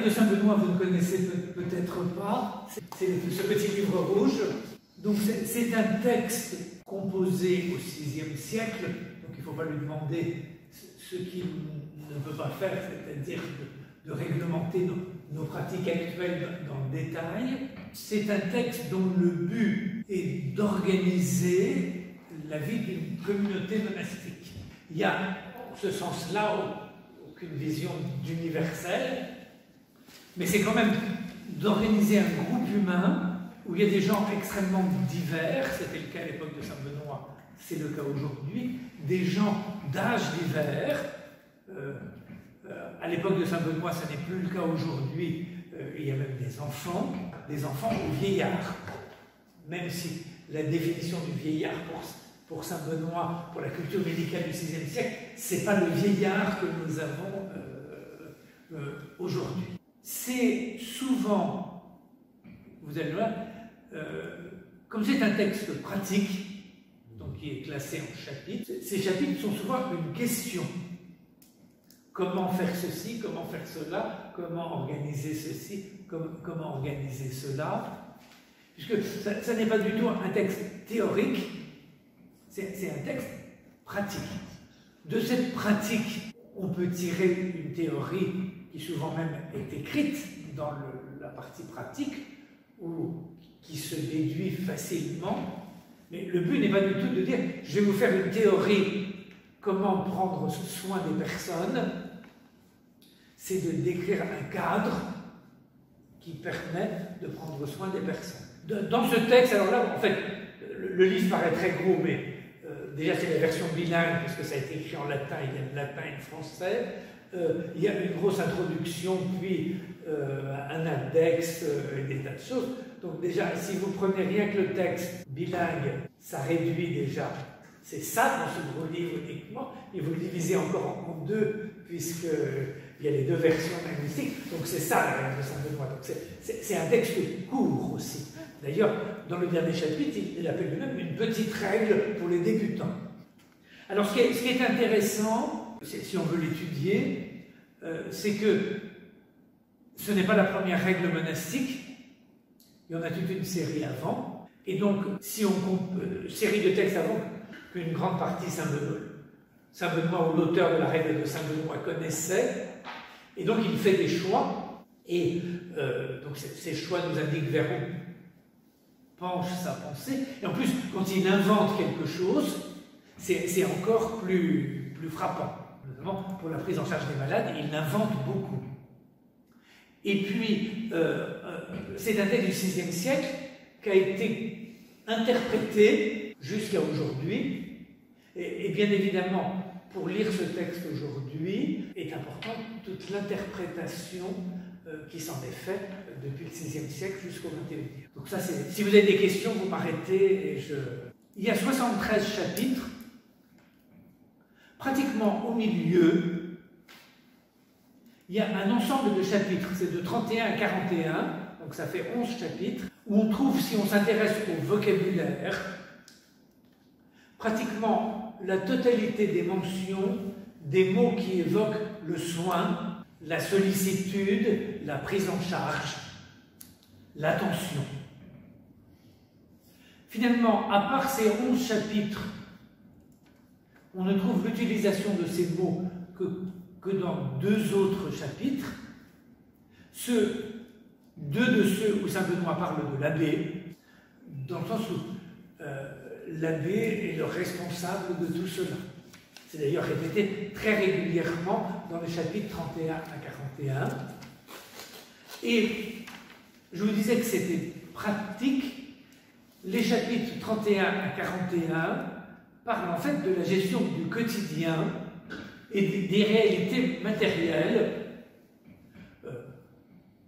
de Saint-Benoît, vous ne connaissez peut-être pas, c'est ce petit livre rouge. Donc c'est un texte composé au VIe siècle, donc il ne faut pas lui demander ce qu'il ne peut pas faire, c'est-à-dire de réglementer nos pratiques actuelles dans le détail. C'est un texte dont le but est d'organiser la vie d'une communauté monastique. Il y a, en ce sens-là, aucune vision d'universel, mais c'est quand même d'organiser un groupe humain où il y a des gens extrêmement divers, c'était le cas à l'époque de Saint-Benoît, c'est le cas aujourd'hui, des gens d'âge divers. À l'époque de Saint-Benoît, ça n'est plus le cas aujourd'hui, il y a même des enfants ou vieillards. Même si la définition du vieillard pour Saint-Benoît, pour la culture médicale du VIe siècle, ce n'est pas le vieillard que nous avons aujourd'hui. C'est souvent, vous allez voir, comme c'est un texte pratique, donc qui est classé en chapitres, ces chapitres sont souvent une question. Comment faire ceci, comment faire cela, comment organiser ceci, comment organiser cela. Puisque ça n'est pas du tout un texte théorique, c'est un texte pratique. De cette pratique, on peut tirer une théorie qui souvent même est écrite dans la partie pratique, ou qui se déduit facilement. Mais le but n'est pas du tout de dire « je vais vous faire une théorie comment prendre soin des personnes », c'est de décrire un cadre qui permet de prendre soin des personnes. Dans ce texte, alors là, en fait, le livre paraît très gros, mais déjà c'est la version bilingue, parce que ça a été écrit en latin, il y a le latin et le français. Il y a une grosse introduction, puis un index et des tas de choses. Donc déjà, si vous prenez rien que le texte bilingue, ça réduit déjà. C'est ça dans ce gros livre uniquement, et vous le divisez encore en deux, puisqu'il y a les deux versions linguistiques. Donc c'est ça la règle de Saint-Benoît. Donc c'est un texte court aussi. D'ailleurs, dans le dernier chapitre, il appelle lui-même une petite règle pour les débutants. Alors ce qui est intéressant, si on veut l'étudier, c'est que ce n'est pas la première règle monastique. Il y en a toute une série avant. Et donc, si on compte série de textes avant, qu'une grande partie Saint-Benoît ou l'auteur de la règle de Saint-Benoît connaissait, et donc il fait des choix, et donc ces choix nous indiquent vers où penche sa pensée, et en plus, quand il invente quelque chose, c'est encore plus frappant, notamment pour la prise en charge des malades, il invente beaucoup. Et puis, c'est un texte du VIe siècle qui a été interprété jusqu'à aujourd'hui. Et bien évidemment, pour lire ce texte aujourd'hui, est importante toute l'interprétation qui s'en est faite depuis le VIe siècle jusqu'au XXIe. Donc ça, si vous avez des questions, vous m'arrêtez et Il y a 73 chapitres. Pratiquement au milieu, il y a un ensemble de chapitres, c'est de 31 à 41, donc ça fait 11 chapitres, où on trouve, si on s'intéresse au vocabulaire, pratiquement la totalité des mentions des mots qui évoquent le soin, la sollicitude, la prise en charge, l'attention. Finalement, à part ces 11 chapitres, on ne trouve l'utilisation de ces mots que dans 2 autres chapitres. Deux de ceux où Saint-Benoît parle de l'abbé, dans le sens où l'abbé est le responsable de tout cela. C'est d'ailleurs répété très régulièrement dans les chapitres 31 à 41. Et je vous disais que c'était pratique. Les chapitres 31 à 41 parlent en fait de la gestion du quotidien et des réalités matérielles.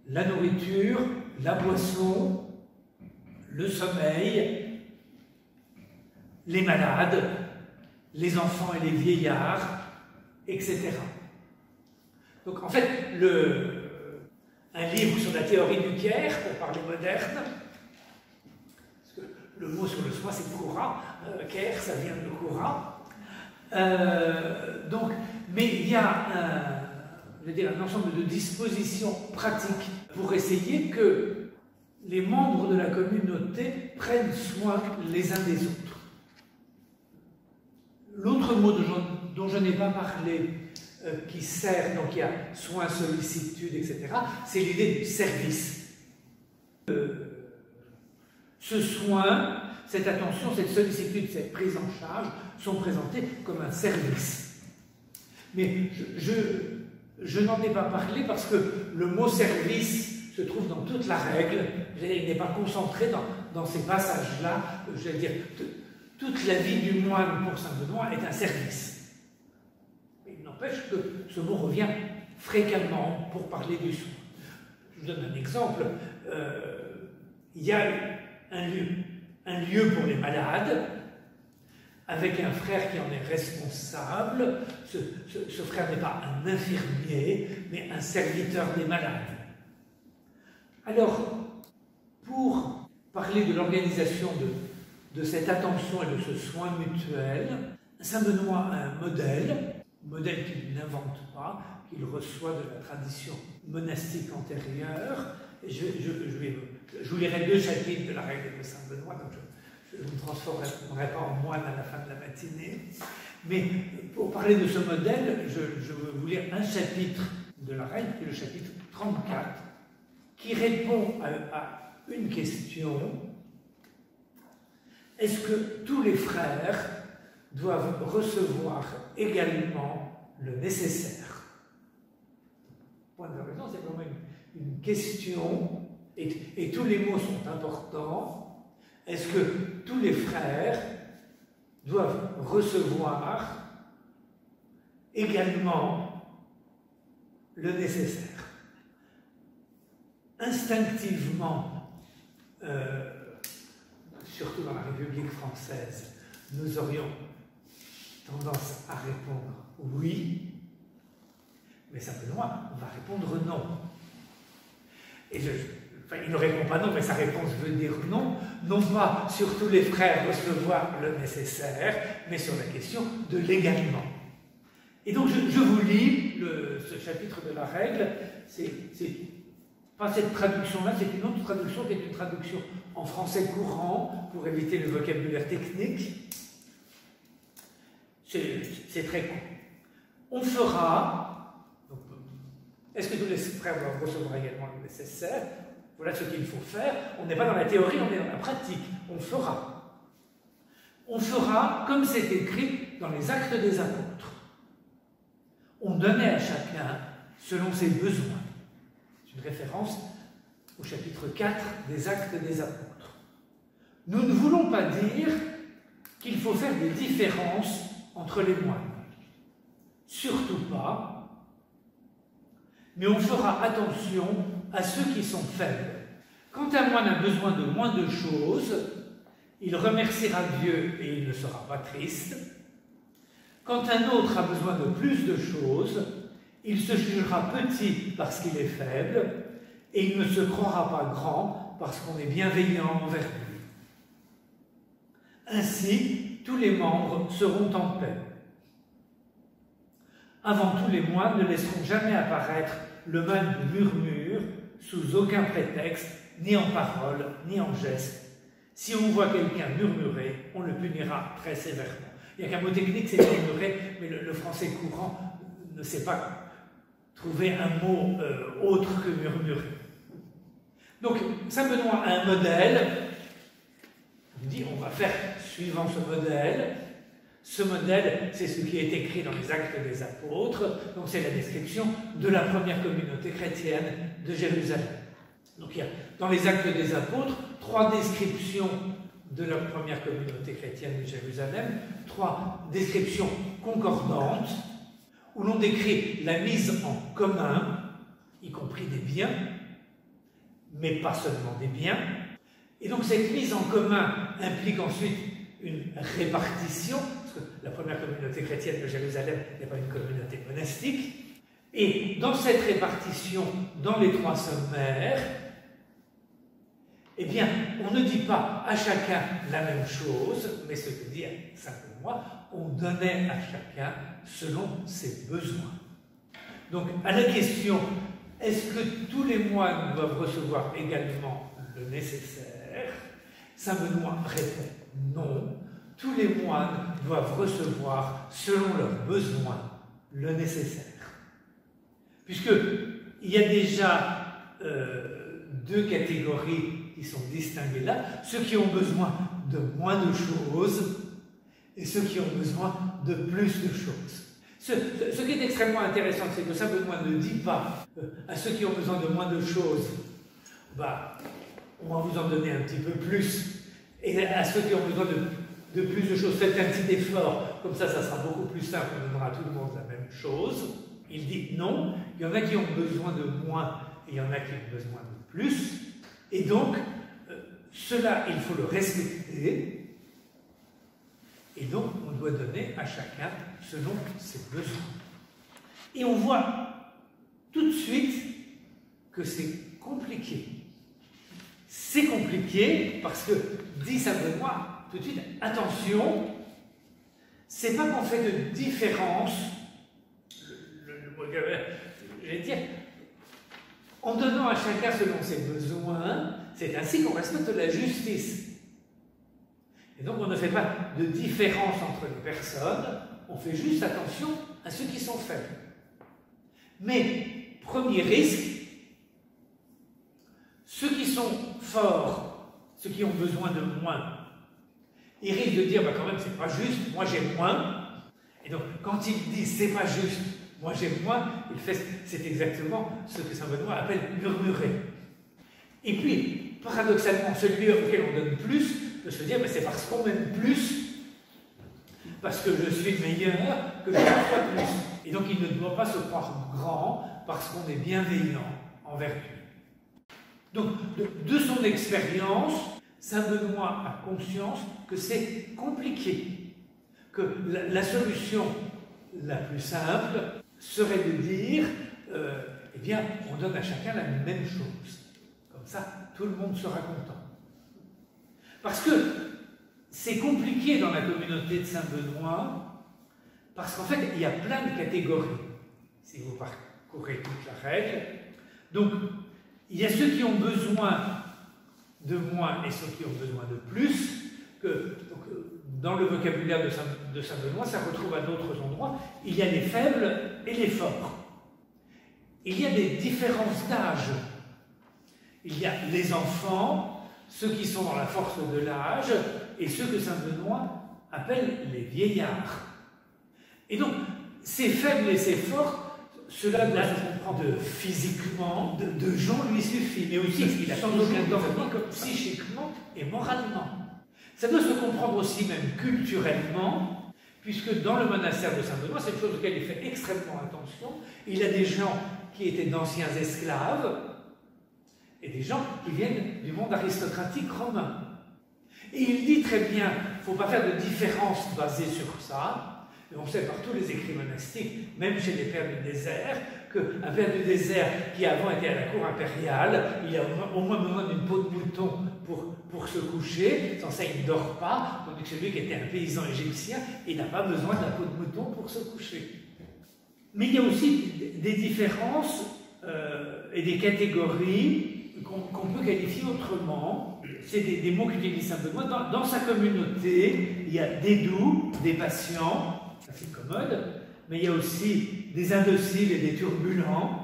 La nourriture, la boisson, le sommeil, les malades, les enfants et les vieillards, etc. Donc en fait, un livre sur la théorie du care, pour parler moderne, parce que le mot sur le soin c'est Cura, care ça vient de Cura, mais il y a je veux dire, un ensemble de dispositions pratiques pour essayer que les membres de la communauté prennent soin les uns des autres. L'autre mot dont je n'ai pas parlé, qui sert, donc il y a soin, sollicitude, etc., c'est l'idée du service. Ce soin, cette attention, cette sollicitude, cette prise en charge sont présentées comme un service. Mais je n'en ai pas parlé parce que le mot service se trouve dans toute la règle. Il n'est pas concentré dans ces passages-là. Je veux dire, toute la vie du moine pour saint Benoît est un service. Il n'empêche que ce mot revient fréquemment pour parler du soin. Je vous donne un exemple. Il y a un lieu pour les malades, avec un frère qui en est responsable. Ce frère n'est pas un infirmier, mais un serviteur des malades. Alors, pour parler de l'organisation de cette attention et de ce soin mutuel, saint Benoît a un modèle qu'il n'invente pas, qu'il reçoit de la tradition monastique antérieure. Et je vous lirai 2 chapitres de la règle de saint Benoît, donc je ne me transformerai pas en moine à la fin de la matinée. Mais pour parler de ce modèle, je veux vous lire un chapitre de la règle, qui est le chapitre 34, qui répond à une question. Est-ce que tous les frères doivent recevoir également le nécessaire? Point d'interrogation, c'est vraiment une question, et tous les mots sont importants. Est-ce que tous les frères doivent recevoir également le nécessaire? Instinctivement, surtout dans la République française, nous aurions tendance à répondre oui, mais saint Benoît va répondre non. Et il ne répond pas non, mais sa réponse veut dire non, non pas sur tous les frères recevoir le nécessaire, mais sur la question de l'également. Et donc je vous lis ce chapitre de la règle. C'est pas cette traduction-là, c'est une autre traduction qui est une traduction en français courant pour éviter le vocabulaire technique. C'est très court. On fera, est-ce que tous les frères doivent recevoir également le nécessaire? Voilà ce qu'il faut faire. On n'est pas dans la théorie, on est dans la pratique. On fera. On fera comme c'est écrit dans les Actes des Apôtres. On donnait à chacun selon ses besoins. C'est une référence au chapitre 4 des Actes des Apôtres. Nous ne voulons pas dire qu'il faut faire des différences entre les moines. Surtout pas. Mais on fera attention à ceux qui sont faibles. Quand un moine a besoin de moins de choses, il remerciera Dieu et il ne sera pas triste. Quand un autre a besoin de plus de choses, il se jugera petit parce qu'il est faible et il ne se croira pas grand parce qu'on est bienveillant envers lui. Ainsi, tous les membres seront en paix. Avant tout, les moines ne laisseront jamais apparaître le mal du murmure sous aucun prétexte, ni en parole, ni en geste. Si on voit quelqu'un murmurer, on le punira très sévèrement. Il n'y a qu'un mot technique, c'est murmurer, mais le français courant ne sait pas trouver un mot autre que murmurer. Donc, saint Benoît a un modèle. Il dit, on va faire suivant ce modèle. Ce modèle, c'est ce qui est écrit dans les Actes des Apôtres. Donc, c'est la description de la première communauté chrétienne de Jérusalem. Donc, il y a dans les Actes des Apôtres 3 descriptions de la première communauté chrétienne de Jérusalem, 3 descriptions concordantes, où l'on décrit la mise en commun, y compris des biens, mais pas seulement des biens. Et donc cette mise en commun implique ensuite une répartition, parce que la première communauté chrétienne de Jérusalem n'est pas une communauté monastique. Et dans cette répartition, dans les 3 sommaires, eh bien, on ne dit pas à chacun la même chose, mais ce que dit saint Benoît, on donnait à chacun selon ses besoins. Donc, à la question, est-ce que tous les moines doivent recevoir également le nécessaire? Saint Benoît répond non. Tous les moines doivent recevoir, selon leurs besoins, le nécessaire. Puisqu'il y a déjà deux catégories qui sont distinguées là, ceux qui ont besoin de moins de choses et ceux qui ont besoin de plus de choses. Ce qui est extrêmement intéressant, c'est que Saint Benoît ne dit pas à ceux qui ont besoin de moins de choses, bah, on va vous en donner un petit peu plus, et à ceux qui ont besoin de plus de choses, faites un petit effort, comme ça sera beaucoup plus simple, on donnera à tout le monde la même chose. Il dit non, il y en a qui ont besoin de moins, et il y en a qui ont besoin de plus, et donc, cela, il faut le respecter, et donc on doit donner à chacun selon ses besoins. Et on voit tout de suite que c'est compliqué. C'est compliqué parce que, dit Saint Benoît, tout de suite, attention, c'est pas qu'on fait de différence, je vais dire, en donnant à chacun selon ses besoins, c'est ainsi qu'on respecte la justice. Et donc on ne fait pas de différence entre les personnes, on fait juste attention à ceux qui sont faibles. Mais, premier risque, ceux qui sont forts, ceux qui ont besoin de moins, ils risquent de dire, bah quand même c'est pas juste, moi j'ai moins. Et donc quand ils disent c'est pas juste, moi j'ai moins, c'est exactement ce que Saint Benoît appelle murmurer. Et puis, paradoxalement, celui auquel on donne plus peut se dire, mais c'est parce qu'on m'aime plus, parce que je suis meilleur, que je reçois plus. Et donc il ne doit pas se croire grand parce qu'on est bienveillant envers lui. Donc, de son expérience, Saint Benoît a conscience que c'est compliqué, que la solution la plus simple serait de dire, eh bien, on donne à chacun la même chose. Comme ça, tout le monde sera content. Parce que c'est compliqué dans la communauté de Saint-Benoît, parce qu'en fait, il y a plein de catégories, si vous parcourez toute la règle. Donc, il y a ceux qui ont besoin de moins et ceux qui ont besoin de plus, donc, dans le vocabulaire de Saint-Benoît, ça retrouve à d'autres endroits. Il y a les faibles et les forts. Il y a des différences d'âge. Il y a les enfants, ceux qui sont dans la force de l'âge, et ceux que Saint-Benoît appelle les vieillards. Et donc, ces faibles et ces forts, cela doit se comprendre physiquement, de gens lui suffit, mais aussi il a sans aucun danger psychiquement et moralement. Ça doit se comprendre aussi même culturellement, puisque dans le monastère de Saint-Benoît, c'est une chose auquel il fait extrêmement attention. Il a des gens qui étaient d'anciens esclaves et des gens qui viennent du monde aristocratique romain. Et il dit très bien, il ne faut pas faire de différence basée sur ça. Et on sait par tous les écrits monastiques, même chez les pères du désert, qu'un père du désert qui avant était à la cour impériale, il a au moins besoin d'une peau de mouton pour se coucher, sans ça il ne dort pas, tandis que celui qui était un paysan égyptien, il n'a pas besoin de la peau de mouton pour se coucher. Mais il y a aussi des différences et des catégories qu'on peut qualifier autrement. C'est des mots qu'utilise Saint-Benoît. Dans sa communauté, il y a des doux, des patients, ça c'est commode, mais il y a aussi des indociles et des turbulents.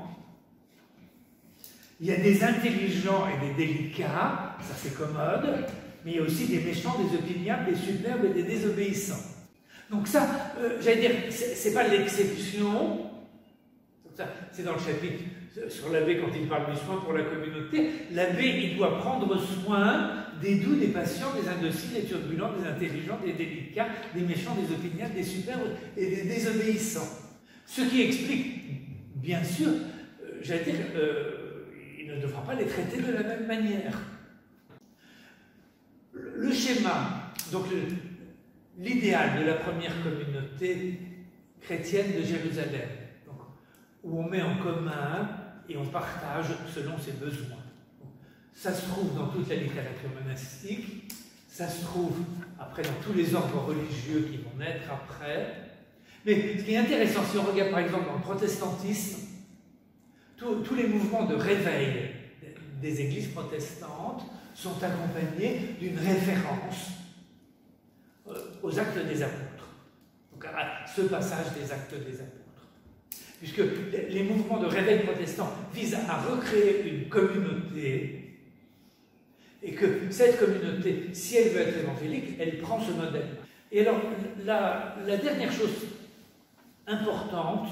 Il y a des intelligents et des délicats, ça c'est commode, mais il y a aussi des méchants, des opiniâtres, des superbes et des désobéissants. Donc ça, j'allais dire, c'est pas l'exception, c'est dans le chapitre sur l'abbé quand il parle du soin pour la communauté. L'abbé, il doit prendre soin des doux, des patients, des indociles, des turbulents, des intelligents, des délicats, des méchants, des opiniâtres, des superbes et des désobéissants. Ce qui explique, bien sûr, j'allais dire, il ne devra pas les traiter de la même manière. Le schéma, donc l'idéal de la première communauté chrétienne de Jérusalem, donc, où on met en commun et on partage selon ses besoins. Ça se trouve dans toute la littérature monastique, ça se trouve après dans tous les ordres religieux qui vont naître après. Mais ce qui est intéressant, si on regarde par exemple dans le protestantisme, tous les mouvements de réveil des églises protestantes sont accompagnés d'une référence aux actes des apôtres, donc à ce passage des actes des apôtres. Puisque les mouvements de réveil protestants visent à recréer une communauté, et que cette communauté, si elle veut être évangélique, elle prend ce modèle. Et alors, la dernière chose importante,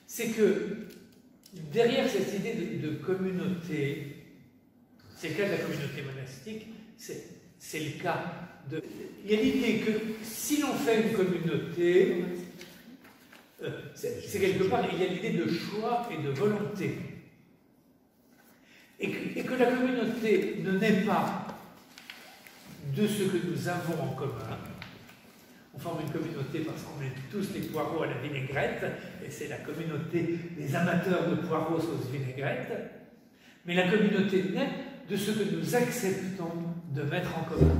c'est que derrière cette idée de communauté, c'est le cas de la communauté monastique, c'est le cas de... Il y a l'idée que si l'on fait une communauté, c'est quelque part, il y a l'idée de choix et de volonté. Et que la communauté ne naît pas de ce que nous avons en commun. On forme une communauté parce qu'on met tous les poireaux à la vinaigrette, et c'est la communauté des amateurs de poireaux sauce vinaigrette. Mais la communauté naît de ce que nous acceptons de mettre en commun.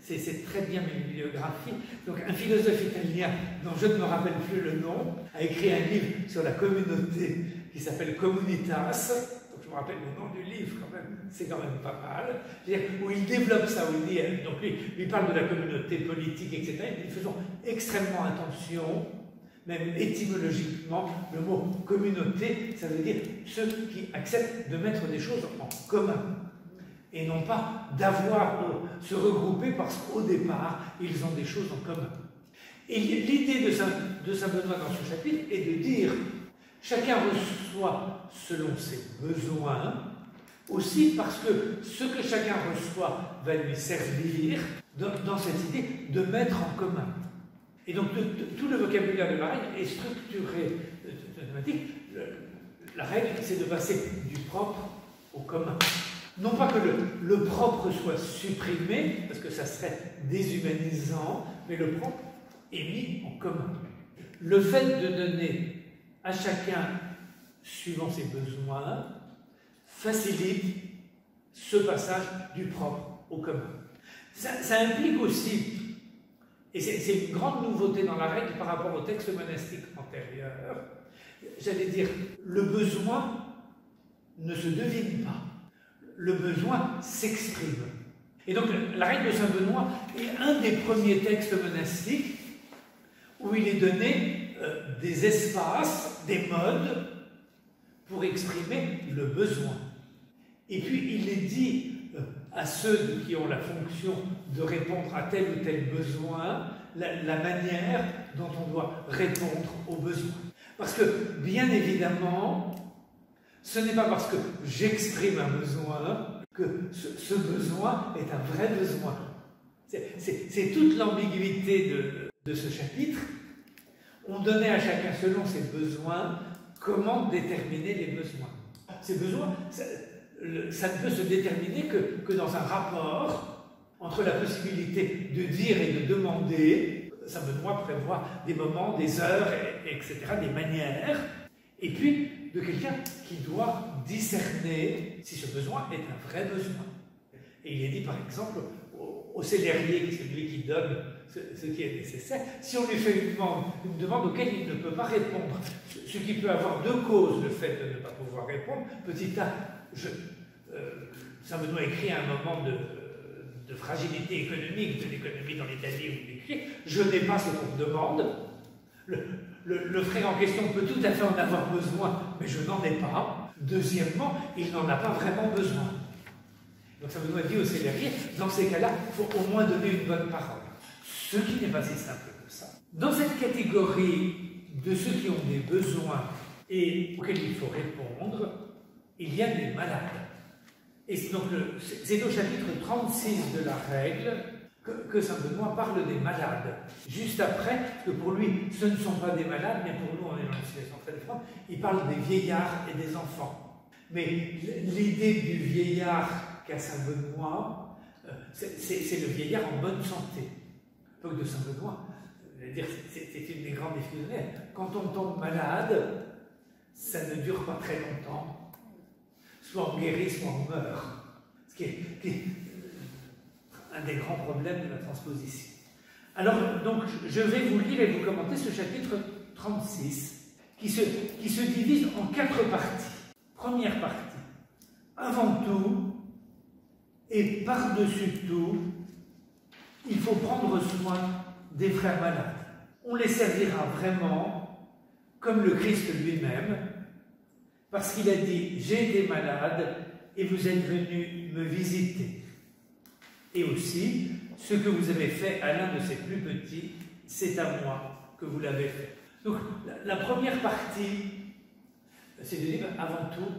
C'est très bien mes bibliographies. Donc un philosophe italien, dont je ne me rappelle plus le nom, a écrit un livre sur la communauté qui s'appelle Communitas. Donc je me rappelle le nom du livre quand même, c'est quand même pas mal. Où il développe ça, où il dit, donc lui parle de la communauté politique, etc. Il dit, faisons extrêmement attention, même étymologiquement, le mot communauté, ça veut dire ceux qui acceptent de mettre des choses en commun. Et non pas se regrouper parce qu'au départ, ils ont des choses en commun. Et l'idée de Saint Benoît dans ce chapitre est de dire chacun reçoit selon ses besoins, aussi parce que ce que chacun reçoit va lui servir dans cette idée de mettre en commun. Et donc tout le vocabulaire de la règle est structuré de thématique. La règle, c'est de passer du propre au commun. Non pas que le propre soit supprimé, parce que ça serait déshumanisant, mais le propre est mis en commun. Le fait de donner à chacun, suivant ses besoins, facilite ce passage du propre au commun. Ça implique aussi, et c'est une grande nouveauté dans la règle par rapport au texte monastique antérieur, j'allais dire, le besoin ne se devine pas. Le besoin s'exprime. Et donc la règle de Saint Benoît est un des premiers textes monastiques où il est donné des espaces, des modes pour exprimer le besoin. Et puis il est dit à ceux qui ont la fonction de répondre à tel ou tel besoin, la manière dont on doit répondre aux besoins. Parce que, bien évidemment, ce n'est pas parce que j'exprime un besoin que ce besoin est un vrai besoin. C'est toute l'ambiguïté de ce chapitre. On donnait à chacun selon ses besoins comment déterminer les besoins. Ces besoins, ça ne peut se déterminer que dans un rapport entre la possibilité de dire et de demander. Saint Benoît prévoit des moments, des heures, etc., des manières, et puis de quelqu'un qui doit discerner si ce besoin est un vrai besoin. Et il est dit par exemple au célérier, qui est celui qui donne ce qui est nécessaire, si on lui fait une demande auquel il ne peut pas répondre, ce qui peut avoir deux causes, le fait de ne pas pouvoir répondre. Petit a, Saint Benoît écrit à un moment de fragilité économique, de l'économie dans l'Italie où il écrit, je n'ai pas ce qu'on me demande. Le frère en question peut tout à fait en avoir besoin, mais je n'en ai pas. Deuxièmement, il n'en a pas vraiment besoin. Donc ça me dit au célérier, dans ces cas-là, il faut au moins donner une bonne parole. Ce qui n'est pas si simple que ça. Dans cette catégorie de ceux qui ont des besoins et auxquels il faut répondre, il y a des malades. Et donc c'est au chapitre 36 de la règle que Saint Benoît parle des malades. Juste après, que pour lui, ce ne sont pas des malades, mais pour nous, on est dans une situation très différente, il parle des vieillards et des enfants. Mais l'idée du vieillard qu'a Saint Benoît, c'est le vieillard en bonne santé. À l'époque de Saint Benoît, c'est une des grandes difficultés. Quand on tombe malade, ça ne dure pas très longtemps. Soit on guérit, soit on meurt. Ce qui est un des grands problèmes de la transposition. Alors, donc, je vais vous lire et vous commenter ce chapitre 36, qui se divise en 4 parties. Première partie, avant tout et par-dessus tout, il faut prendre soin des frères malades. On les servira vraiment comme le Christ lui-même, parce qu'il a dit « J'ai été malade et vous êtes venus me visiter ». Et aussi, ce que vous avez fait à l'un de ces plus petits, c'est à moi que vous l'avez fait. Donc, la première partie, c'est de dire, avant tout,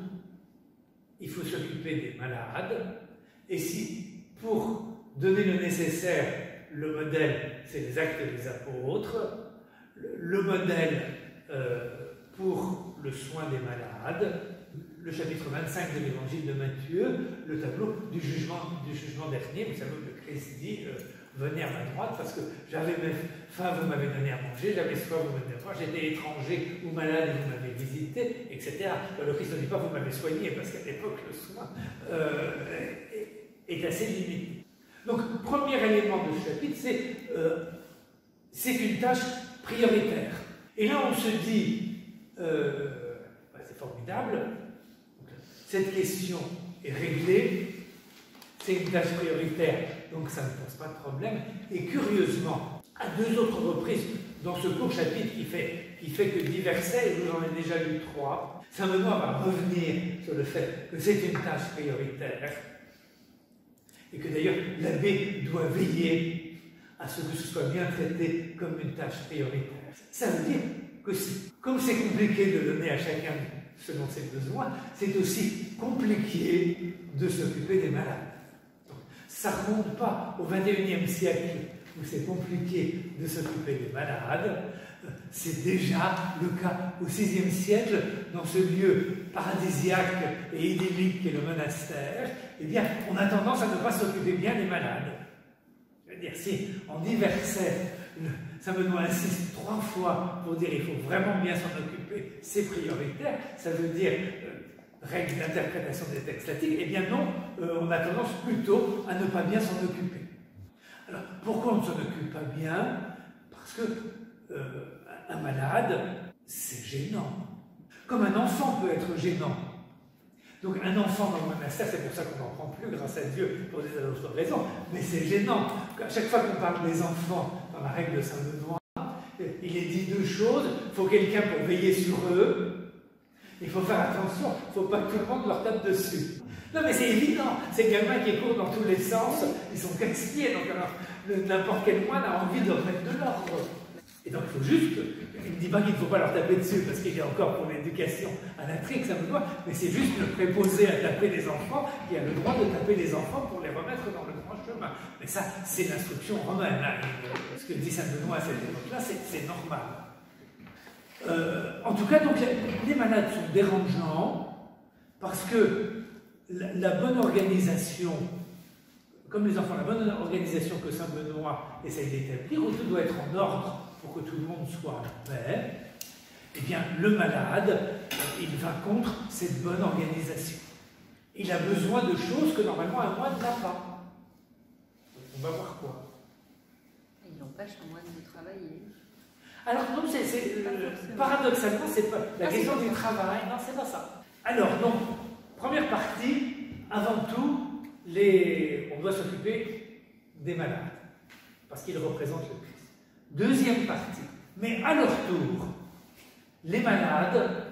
il faut s'occuper des malades, et si, pour donner le nécessaire, le modèle, c'est les actes des apôtres, le modèle pour le soin des malades, le chapitre 25 de l'évangile de Matthieu, le tableau du jugement dernier, vous savez que le Christ dit venez à ma droite parce que j'avais faim, vous m'avez donné à manger, j'avais soif, vous m'avez donné à boire, j'étais étranger ou malade et vous m'avez visité, etc. Le Christ ne dit pas vous m'avez soigné parce qu'à l'époque le soin est assez limité. Donc, premier élément de ce chapitre, c'est une tâche prioritaire. Et là, on se dit, c'est formidable, cette question est réglée, c'est une tâche prioritaire, donc ça ne pose pas de problème. Et curieusement, à 2 autres reprises, dans ce court chapitre qui fait que 10 versets, et j'en ai déjà lu 3, Saint Benoît va revenir sur le fait que c'est une tâche prioritaire, et que d'ailleurs l'abbé doit veiller à ce que ce soit bien traité comme une tâche prioritaire. Ça veut dire que comme c'est compliqué de donner à chacun selon ses besoins, c'est aussi compliqué de s'occuper des malades. Donc, ça ne remonte pas au XXIe siècle où c'est compliqué de s'occuper des malades. C'est déjà le cas au VIe siècle, dans ce lieu paradisiaque et idyllique qu'est le monastère. Eh bien, on a tendance à ne pas s'occuper bien des malades. Je veux dire, si en 10 versets, Saint Benoît insiste 3 fois pour dire qu'il faut vraiment bien s'en occuper, c'est prioritaire, ça veut dire règle d'interprétation des textes latiques, eh bien non, on a tendance plutôt à ne pas bien s'en occuper. Alors, pourquoi on ne s'en occupe pas bien? Parce que un malade, c'est gênant. Comme un enfant peut être gênant. Donc un enfant dans le monastère, c'est pour ça qu'on n'en prend plus, grâce à Dieu, pour des autres raisons, mais c'est gênant. À chaque fois qu'on parle des enfants, dans la règle de Saint Benoît, il est dit 2 choses. Il faut quelqu'un pour veiller sur eux. Il faut faire attention, il ne faut pas que tout le monde leur tape dessus. Non mais c'est évident, ces gamins qui courent dans tous les sens, ils sont casse-pieds, donc alors n'importe quel moine a envie de remettre de l'ordre. Et donc il faut juste, il ne dit pas qu'il ne faut pas leur taper dessus, parce qu'il est encore pour l'éducation à la trique, ça me doit, mais c'est juste le préposé à taper les enfants qui a le droit de taper les enfants pour les remettre dans le droit chemin. Mais ça, c'est l'instruction romaine. Hein. Ce que dit Saint Benoît à cette époque-là, c'est normal. En tout cas, donc, les malades sont dérangeants parce que la bonne organisation, comme les enfants, la bonne organisation que Saint Benoît essaye d'établir, où tout doit être en ordre pour que tout le monde soit en paix, eh bien, le malade, il va contre cette bonne organisation. Il a besoin de choses que normalement un moine n'a pas. On va voir quoi. Il empêche un moine de travailler. Alors non, paradoxalement, c'est pas la question du travail, non, c'est pas ça. Alors, donc, première partie, avant tout, on doit s'occuper des malades, parce qu'ils représentent le Christ. Deuxième partie, mais à leur tour, les malades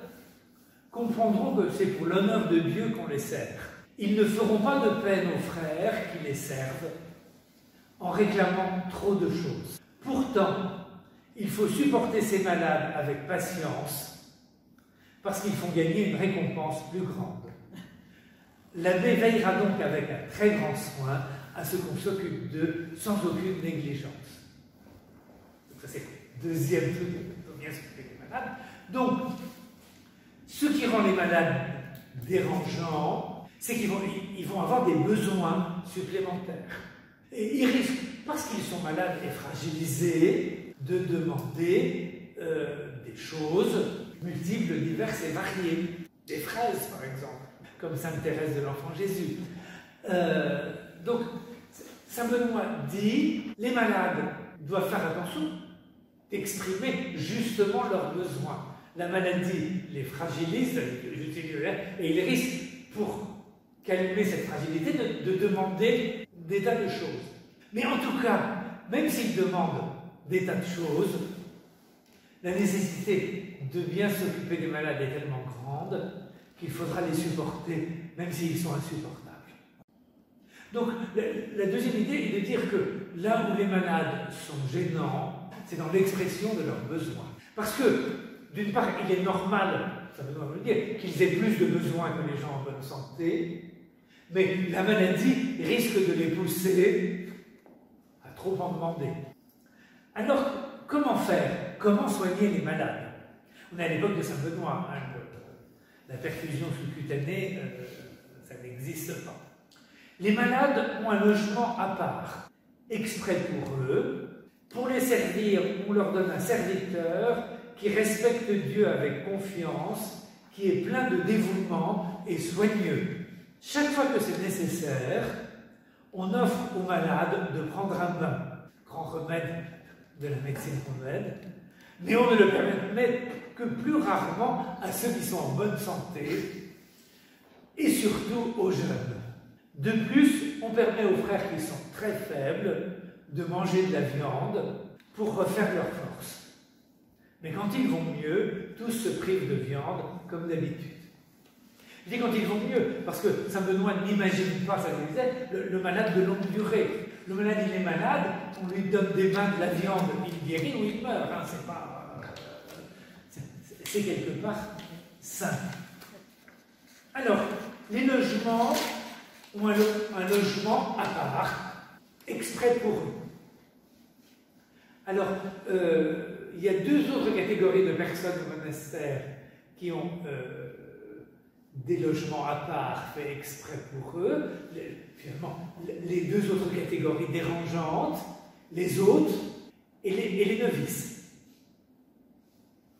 comprendront que c'est pour l'honneur de Dieu qu'on les sert. Ils ne feront pas de peine aux frères qui les servent en réclamant trop de choses. Pourtant, il faut supporter ces malades avec patience parce qu'ils font gagner une récompense plus grande. L'abbé veillera donc avec un très grand soin à ce qu'on s'occupe d'eux sans aucune négligence. Donc ça c'est le deuxième truc, il faut bien s'occuper des malades. Donc, ce qui rend les malades dérangeants, c'est qu'ils vont avoir des besoins supplémentaires. Et ils risquent, parce qu'ils sont malades et fragilisés, de demander des choses multiples, diverses et variées. Des fraises, par exemple, comme Sainte Thérèse de l'Enfant Jésus. Donc, Saint Benoît dit, les malades doivent faire attention d'exprimer justement leurs besoins. La maladie les fragilise, et ils risquent, pour calmer cette fragilité, de demander des tas de choses. Mais en tout cas, même s'ils demandent des tas de choses, la nécessité de bien s'occuper des malades est tellement grande qu'il faudra les supporter, même s'ils sont insupportables. Donc, la deuxième idée est de dire que là où les malades sont gênants, c'est dans l'expression de leurs besoins. Parce que, d'une part, il est normal, ça veut dire, qu'ils aient plus de besoins que les gens en bonne santé, mais la maladie risque de les pousser à trop en demander. Alors, comment faire? Comment soigner les malades? On est à l'époque de Saint-Benoît, hein, la perfusion sous-cutanée, ça n'existe pas. Les malades ont un logement à part, exprès pour eux. Pour les servir, on leur donne un serviteur qui respecte Dieu avec confiance, qui est plein de dévouement et soigneux. Chaque fois que c'est nécessaire, on offre aux malades de prendre un bain, grand remède de la médecine romaine, mais on ne le permet que plus rarement à ceux qui sont en bonne santé et surtout aux jeunes. De plus, on permet aux frères qui sont très faibles de manger de la viande pour refaire leur force. Mais quand ils vont mieux, tous se privent de viande comme d'habitude. Je dis quand ils vont mieux, parce que Saint-Benoît n'imagine pas, ça je disais, le malade de longue durée. Le malade, il est malade, on lui donne des bains de la viande, il guérit ou il meurt. Hein, c'est pas... c'est quelque part sain. Alors, les logements ont un logement à part, exprès pour eux. Alors, il y a deux autres catégories de personnes au monastère qui ont des logements à part faits exprès pour eux. Finalement, les deux autres catégories dérangeantes, les hôtes et les novices.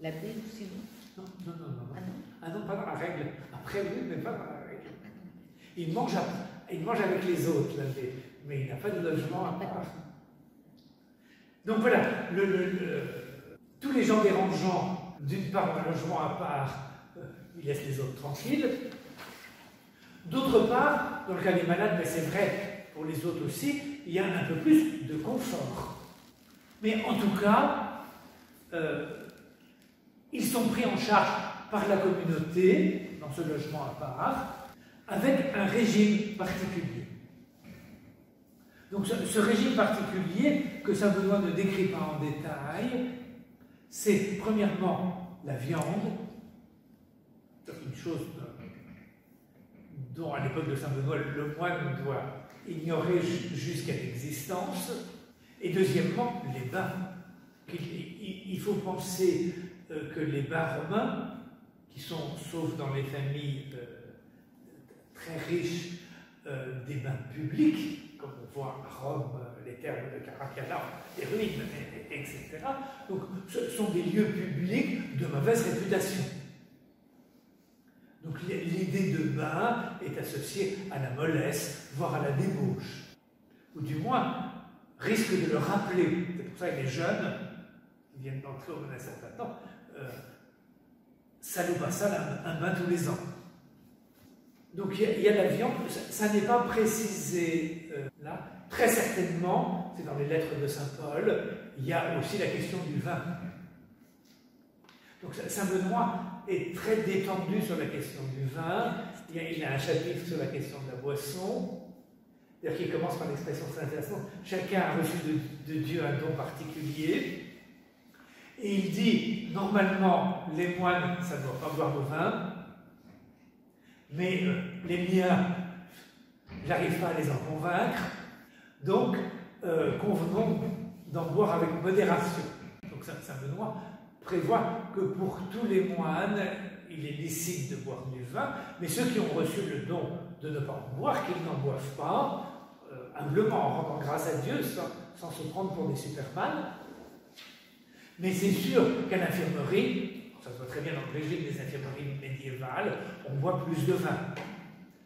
L'abbé aussi, non? Non. Ah non? Ah non, pas dans la règle. Après, oui, mais pas dans la règle. Il mange avec les autres, l'abbé, mais il n'a pas de logement à part. Donc voilà, tous les gens dérangeants, d'une part, un logement à part, ils laissent les autres tranquilles. D'autre part, dans le cas des malades, mais c'est vrai pour les autres aussi, il y a un peu plus de confort. Mais en tout cas, ils sont pris en charge par la communauté, dans ce logement à part, avec un régime particulier. Donc ce régime particulier, que Saint-Benoît ne décrit pas en détail, c'est premièrement la viande, c'est une chose dont à l'époque de Saint-Benoît le moine doit ignorer jusqu'à l'existence, et deuxièmement les bains. Il faut penser que les bains romains, qui sont, sauf dans les familles très riches, des bains publics, comme on voit à Rome, les thermes de Caracalla, les ruines, etc. Donc, ce sont des lieux publics de mauvaise réputation. Donc, l'idée de bain est associée à la mollesse, voire à la débauche, ou du moins risque de le rappeler. C'est pour ça que les jeunes qui viennent d'entrer au monastère Satan, ça nous passe un bain tous les ans. Donc il y a la viande, ça n'est pas précisé là. Très certainement, c'est dans les lettres de Saint Paul, il y a aussi la question du vin. Donc Saint Benoît est très détendu sur la question du vin. Il a un chapitre sur la question de la boisson, c'est-à-dire qu'il commence par l'expression très intéressante. Chacun a reçu de Dieu un don particulier. Et il dit, normalement, les moines, ça ne doit pas boire de vin, mais les miens, j'arrive pas à les en convaincre, donc convenons d'en boire avec modération. Donc Saint Benoît prévoit que pour tous les moines, il est licite de boire du vin, mais ceux qui ont reçu le don de ne pas en boire, qu'ils n'en boivent pas, humblement, en rendant grâce à Dieu, sans se prendre pour des supermans. Mais c'est sûr qu'à l'infirmerie, ça se voit très bien dans le régime des infirmeries médiévales, on boit plus de vin.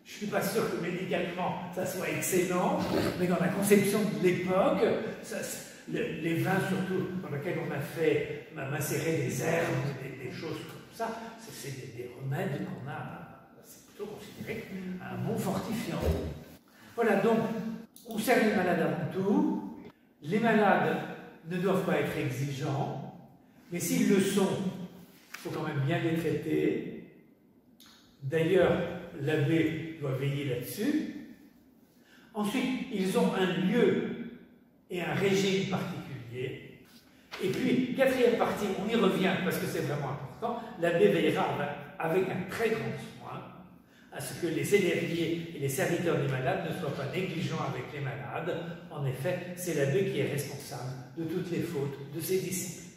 Je ne suis pas sûr que médicalement ça soit excellent, mais dans la conception de l'époque, les vins surtout dans lesquels on a fait macérer des herbes, des choses ça, c'est des remèdes qu'on a, c'est plutôt considéré un bon fortifiant. Voilà, donc, on sert les malades avant tout. Les malades ne doivent pas être exigeants, mais s'ils le sont, il faut quand même bien les traiter. D'ailleurs, l'abbé doit veiller là-dessus. Ensuite, ils ont un lieu et un régime particulier. Et puis, quatrième partie, on y revient parce que c'est vraiment important, l'abbé veillera avec un très grand soin à ce que les célériers et les serviteurs des malades ne soient pas négligents avec les malades. En effet, c'est l'abbé qui est responsable de toutes les fautes de ses disciples.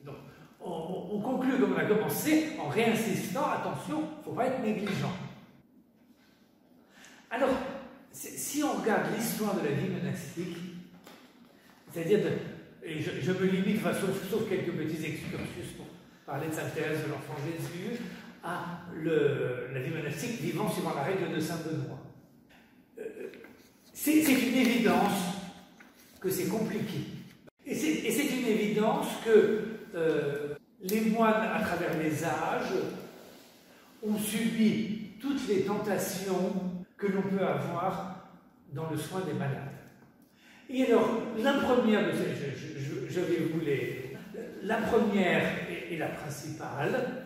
Donc, on conclut comme on a commencé en réinsistant, attention, il ne faut pas être négligent. Alors, si on regarde l'histoire de la vie monastique, c'est-à-dire, et je me limite, sauf quelques petits excursus pour parler de Sainte Thérèse de l'Enfant Jésus, à la vie monastique vivant suivant la règle de Saint Benoît. C'est une évidence que c'est compliqué. Et c'est une évidence que les moines, à travers les âges, ont subi toutes les tentations que l'on peut avoir dans le soin des malades. Et alors, la première, je vais vous la première et la principale,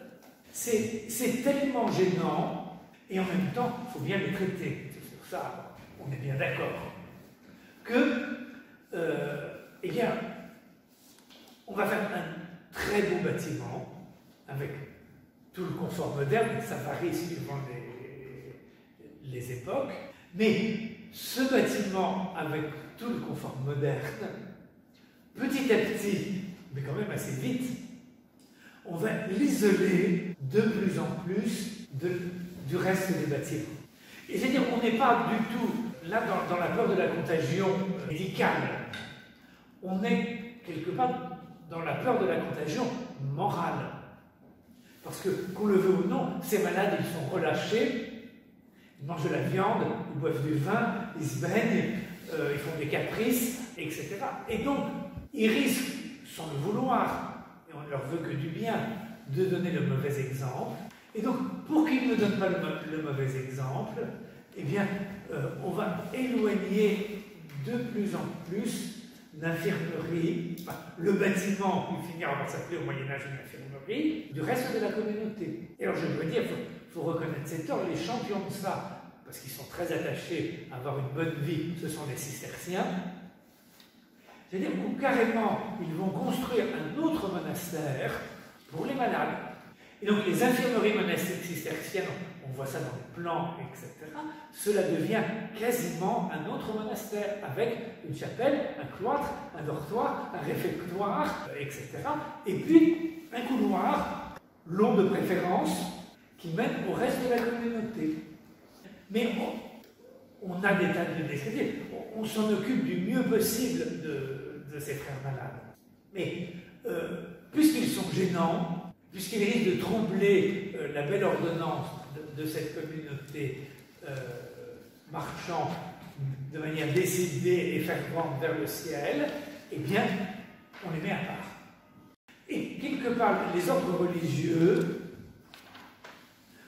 c'est tellement gênant, et en même temps, il faut bien les traiter. Sur ça, on est bien d'accord. Que, eh bien, on va faire un très beau bâtiment, avec tout le confort moderne, ça varie suivant les époques, mais ce bâtiment, avec tout le confort moderne, petit à petit, mais quand même assez vite, on va l'isoler de plus en plus du reste des bâtiments. Et c'est-à-dire qu'on n'est pas du tout là dans la peur de la contagion médicale. On est quelque part dans la peur de la contagion morale. Parce que, qu'on le veut ou non, ces malades, ils sont relâchés, ils mangent de la viande, ils boivent du vin, ils se baignent, ils font des caprices, etc. Et donc, ils risquent, sans le vouloir, et on ne leur veut que du bien, de donner le mauvais exemple. Et donc, pour qu'ils ne donnent pas le mauvais exemple, eh bien, on va éloigner de plus en plus l'infirmerie, enfin, le bâtiment qui finira par s'appeler au Moyen-Âge une infirmerie, du reste de la communauté. Et alors, je dois dire, il faut reconnaître cet ordre, les champions de ça, parce qu'ils sont très attachés à avoir une bonne vie, ce sont les cisterciens. C'est-à-dire que carrément, ils vont construire un autre monastère pour les malades. Et donc les infirmeries monastiques cisterciennes, on voit ça dans les plans, etc., cela devient quasiment un autre monastère, avec une chapelle, un cloître, un dortoir, un réfectoire, etc. Et puis un couloir, long de préférence, qui mène au reste de la communauté. Mais on a des tas de descriptifs, on s'en occupe du mieux possible de ces frères malades. Mais puisqu'ils sont gênants, puisqu'ils risquent de troubler la belle ordonnance de cette communauté marchant de manière décidée et fervente vers le ciel, eh bien, on les met à part. Et quelque part, les ordres religieux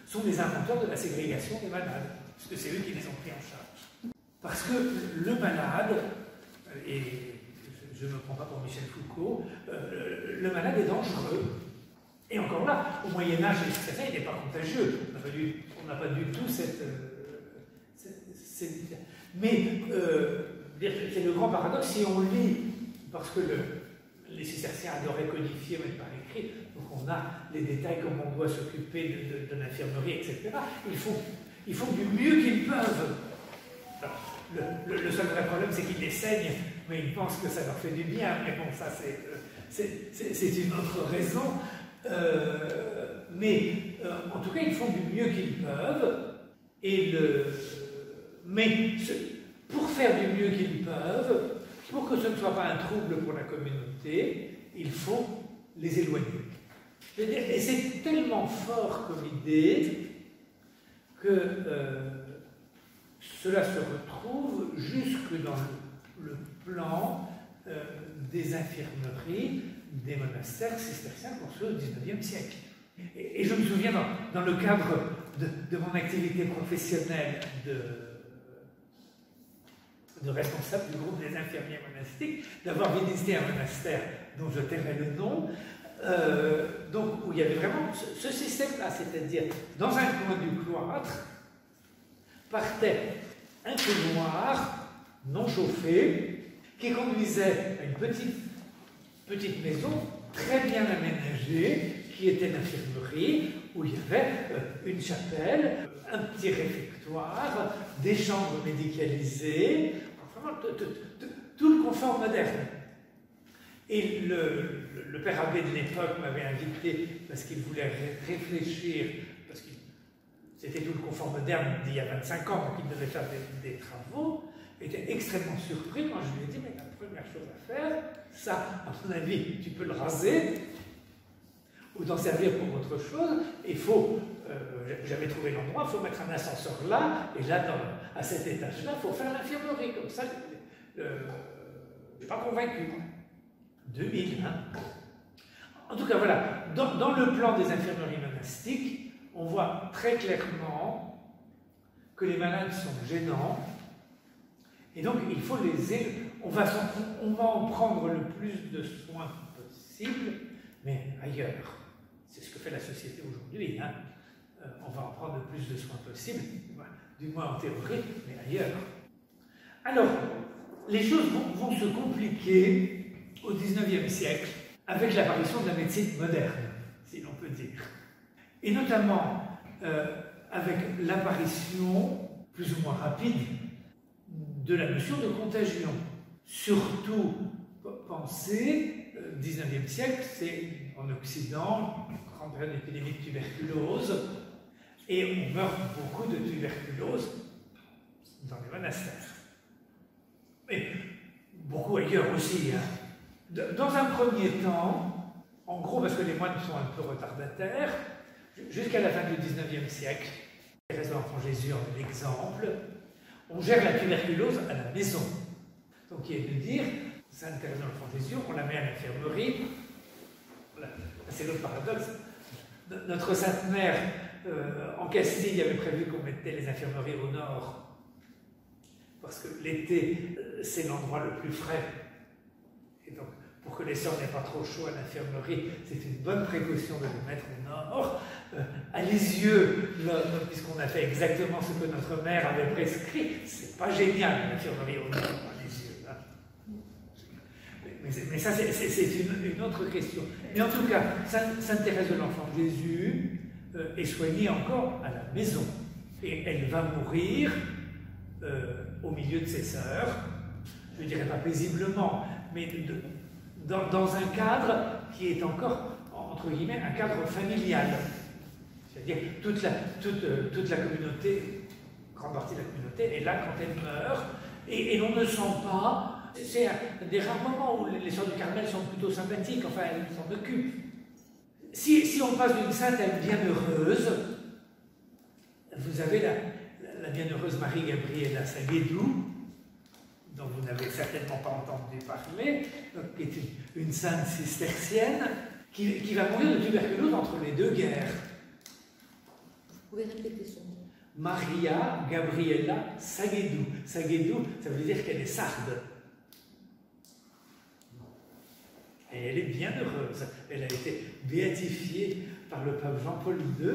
sont des inventeurs de la ségrégation des malades, parce que c'est eux qui les ont pris en charge. Parce que le malade, et je ne me prends pas pour Michel Foucault, le malade est dangereux. Et encore là, au Moyen-Âge, il n'est pas contagieux. On n'a pas du tout cette mais c'est le grand paradoxe, si on lit, parce que les cisterciens adoraient codifier, mais par écrit, donc on a les détails, comment on doit s'occuper de l'infirmerie, etc. Ils font du mieux qu'ils peuvent. Alors, le seul vrai problème, c'est qu'ils les saignent, mais ils pensent que ça leur fait du bien. Mais bon, ça, c'est une autre raison. Mais en tout cas, ils font du mieux qu'ils peuvent. Mais pour faire du mieux qu'ils peuvent, pour que ce ne soit pas un trouble pour la communauté, il faut les éloigner. Et c'est tellement fort comme idée que cela se retrouve jusque dans le plan des infirmeries des monastères cisterciens construits au XIXe siècle. Et je me souviens, dans le cadre de mon activité professionnelle de responsable du groupe des infirmiers monastiques, d'avoir visité un monastère dont je tairai le nom, donc où il y avait vraiment ce système-là, c'est-à-dire dans un coin du cloître partait un couloir non chauffé qui conduisait à une petite maison très bien aménagée qui était l'infirmerie où il y avait une chapelle, un petit réfectoire, des chambres médicalisées, vraiment tout le confort moderne. Et le père abbé de l'époque m'avait invité parce qu'il voulait réfléchir, parce que c'était tout le confort moderne d'il y a 25 ans, donc il devait faire des travaux. Il était extrêmement surpris quand je lui ai dit, mais la première chose à faire, ça, à mon avis, tu peux le raser, ou d'en servir pour autre chose. Il faut, j'avais trouvé l'endroit, il faut mettre un ascenseur là, et là, à cet étage-là, il faut faire l'infirmerie, comme ça, je ne suis pas convaincu. 2000, hein. En tout cas, voilà, dans le plan des infirmeries monastiques, on voit très clairement que les malades sont gênants, et donc il faut les aider. On va en prendre le plus de soins possible, mais ailleurs. C'est ce que fait la société aujourd'hui, hein. On va en prendre le plus de soins possible, du moins en théorie, mais ailleurs. Alors, les choses vont se compliquer au XIXe siècle, avec l'apparition de la médecine moderne, si l'on peut dire. Et notamment avec l'apparition, plus ou moins rapide, de la notion de contagion. Surtout, pensez, XIXe siècle, c'est en Occident, grande période d'épidémie de tuberculose, et on meurt beaucoup de tuberculose dans les monastères. Mais beaucoup ailleurs aussi, hein. Dans un premier temps, en gros parce que les moines sont un peu retardataires, jusqu'à la fin du XIXe siècle, Thérèse de l'Enfant Jésus en est l'exemple, on gère la tuberculose à la maison. Donc il est de dire, Sainte Thérèse de l'Enfant Jésus, on la met à l'infirmerie. C'est l'autre paradoxe. Notre Sainte Mère, en Castille, avait prévu qu'on mettait les infirmeries au nord, parce que l'été, c'est l'endroit le plus frais. Et donc, pour que les sœurs n'aient pas trop chaud à l'infirmerie, c'est une bonne précaution de les mettre au nord. À Lisieux, puisqu'on a fait exactement ce que notre mère avait prescrit, c'est pas génial l'infirmerie au nord à Lisieux. Hein. Mais ça, c'est une autre question. Mais en tout cas, Sainte Thérèse de l'Enfant Jésus est soignée encore à la maison. Et elle va mourir au milieu de ses sœurs, je ne dirais pas paisiblement, mais dans un cadre qui est encore, entre guillemets, un cadre familial. C'est-à-dire toute la communauté, grande partie de la communauté, est là quand elle meurt, et l'on ne sent pas, c'est un des rares moments où les sœurs du Carmel sont plutôt sympathiques, enfin elles s'en occupent. Si on passe d'une sainte à une bienheureuse, vous avez la bienheureuse Marie-Gabriella Saguedou, dont vous n'avez certainement pas entendu parler, qui est une sainte cistercienne, qui va mourir de tuberculose entre les deux guerres. Vous pouvez répéter son nom? Maria Gabriella Saguedou. Saguedou, ça veut dire qu'elle est sarde. Et elle est bienheureuse. Elle a été béatifiée par le pape Jean-Paul II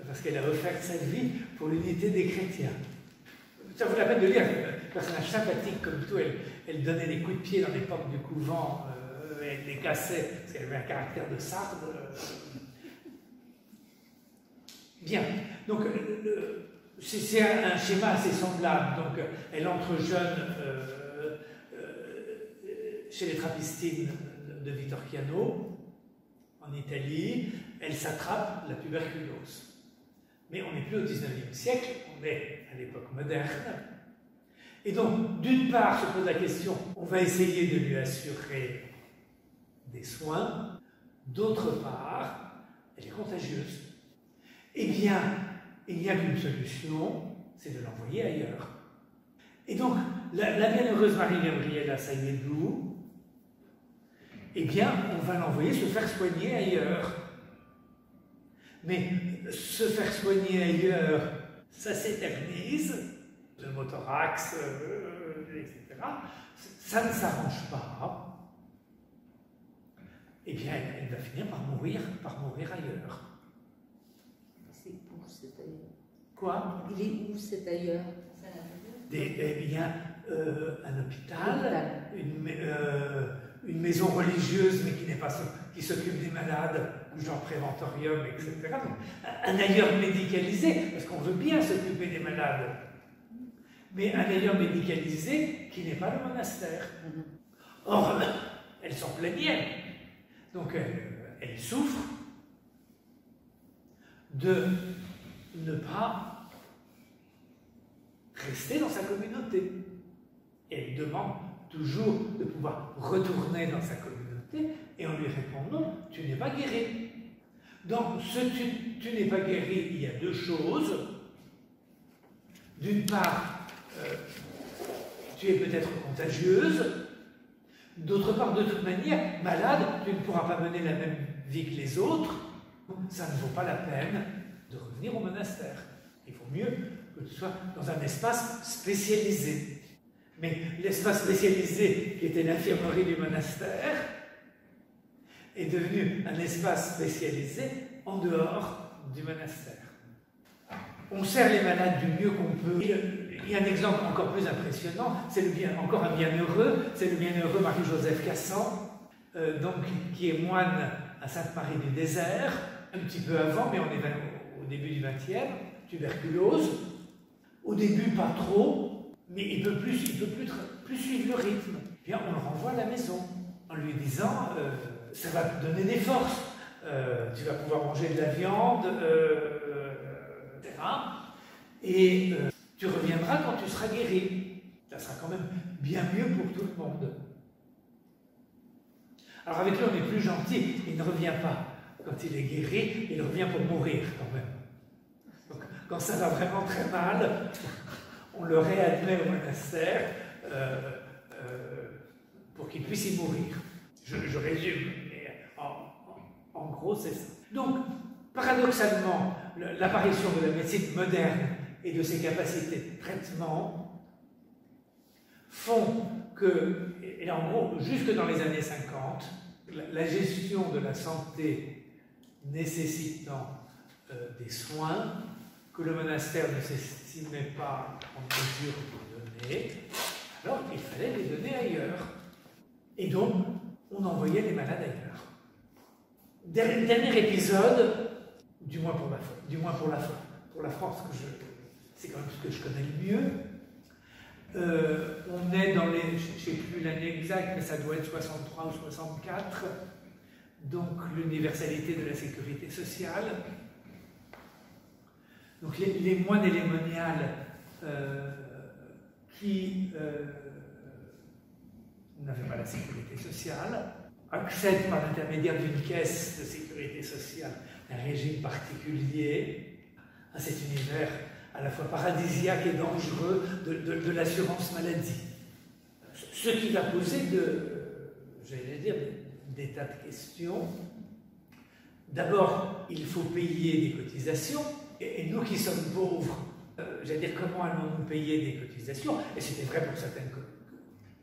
parce qu'elle a offert sa vie pour l'unité des chrétiens. Ça vaut la peine de lire, un personnage sympathique comme tout, elle donnait des coups de pied dans les portes du couvent, elle les cassait parce qu'elle avait un caractère de sarde. Bien, donc c'est un schéma assez semblable. Donc elle entre jeune chez les Trappistines de Vittoriano, en Italie, elle s'attrape la tuberculose. Mais on n'est plus au XIXe siècle, on est à l'époque moderne. Et donc, d'une part, se pose la question, on va essayer de lui assurer des soins. D'autre part, elle est contagieuse. Eh bien, il n'y a qu'une solution, c'est de l'envoyer ailleurs. Et donc, la bienheureuse Marie-Gabriella Saguedou, eh bien, on va l'envoyer se faire soigner ailleurs. Mais se faire soigner ailleurs, ça s'éternise, le pneumothorax, etc. Ça ne s'arrange pas. Eh bien, elle va finir par mourir ailleurs. C'est où cet ailleurs? Quoi? Il est où cet ailleurs? Eh bien, un hôpital, une maison religieuse, mais qui s'occupe des malades, genre préventorium, etc. Donc, un ailleurs médicalisé, parce qu'on veut bien s'occuper des malades, mais un ailleurs médicalisé qui n'est pas le monastère. Or, elle s'en plaignait. Donc, elle souffre de ne pas rester dans sa communauté. Et elle demande toujours de pouvoir retourner dans sa communauté, et on lui répond non, tu n'es pas guéri. Donc, tu n'es pas guéri, il y a deux choses. D'une part, tu es peut-être contagieuse. D'autre part, de toute manière, malade, tu ne pourras pas mener la même vie que les autres. Ça ne vaut pas la peine de revenir au monastère. Il vaut mieux que tu sois dans un espace spécialisé. Mais l'espace spécialisé, qui était l'infirmerie du monastère, est devenu un espace spécialisé en dehors du monastère. On sert les malades du mieux qu'on peut. Il y a un exemple encore plus impressionnant, c'est encore un bienheureux, c'est le bienheureux Marie-Joseph Cassan, qui est moine à Sainte-Marie-du-Désert, un petit peu avant, mais on est au début du XXe, tuberculose. Au début, pas trop, mais il ne peut plus suivre le rythme. Puis on le renvoie à la maison, en lui disant ça va te donner des forces, tu vas pouvoir manger de la viande, etc. Et tu reviendras quand tu seras guéri. Ça sera quand même bien mieux pour tout le monde. Alors avec lui, on est plus gentil, il ne revient pas quand il est guéri, il revient pour mourir quand même. Donc, quand ça va vraiment très mal, on le réadmet au monastère pour qu'il puisse y mourir. Je résume, mais en gros, c'est ça. Donc, paradoxalement, l'apparition de la médecine moderne et de ses capacités de traitement font que, et en gros, jusque dans les années 50, la gestion de la santé nécessitant des soins que le monastère ne s'estimait pas en mesure de donner, alors il fallait les donner ailleurs. Et donc, on envoyait les malades ailleurs. Dernier épisode, du moins pour la France, c'est quand même ce que je connais le mieux. On est dans les, je ne sais plus l'année exacte, mais ça doit être 63 ou 64, donc l'universalité de la sécurité sociale. Donc les moines et les moniales qui n'avaient pas la sécurité sociale accèdent par l'intermédiaire d'une caisse de sécurité sociale d'un régime particulier à cet univers à la fois paradisiaque et dangereux de l'assurance maladie. Ce qui va poser des tas de questions. D'abord, il faut payer des cotisations, et nous qui sommes pauvres, comment allons-nous payer des cotisations? Et c'était vrai pour certaines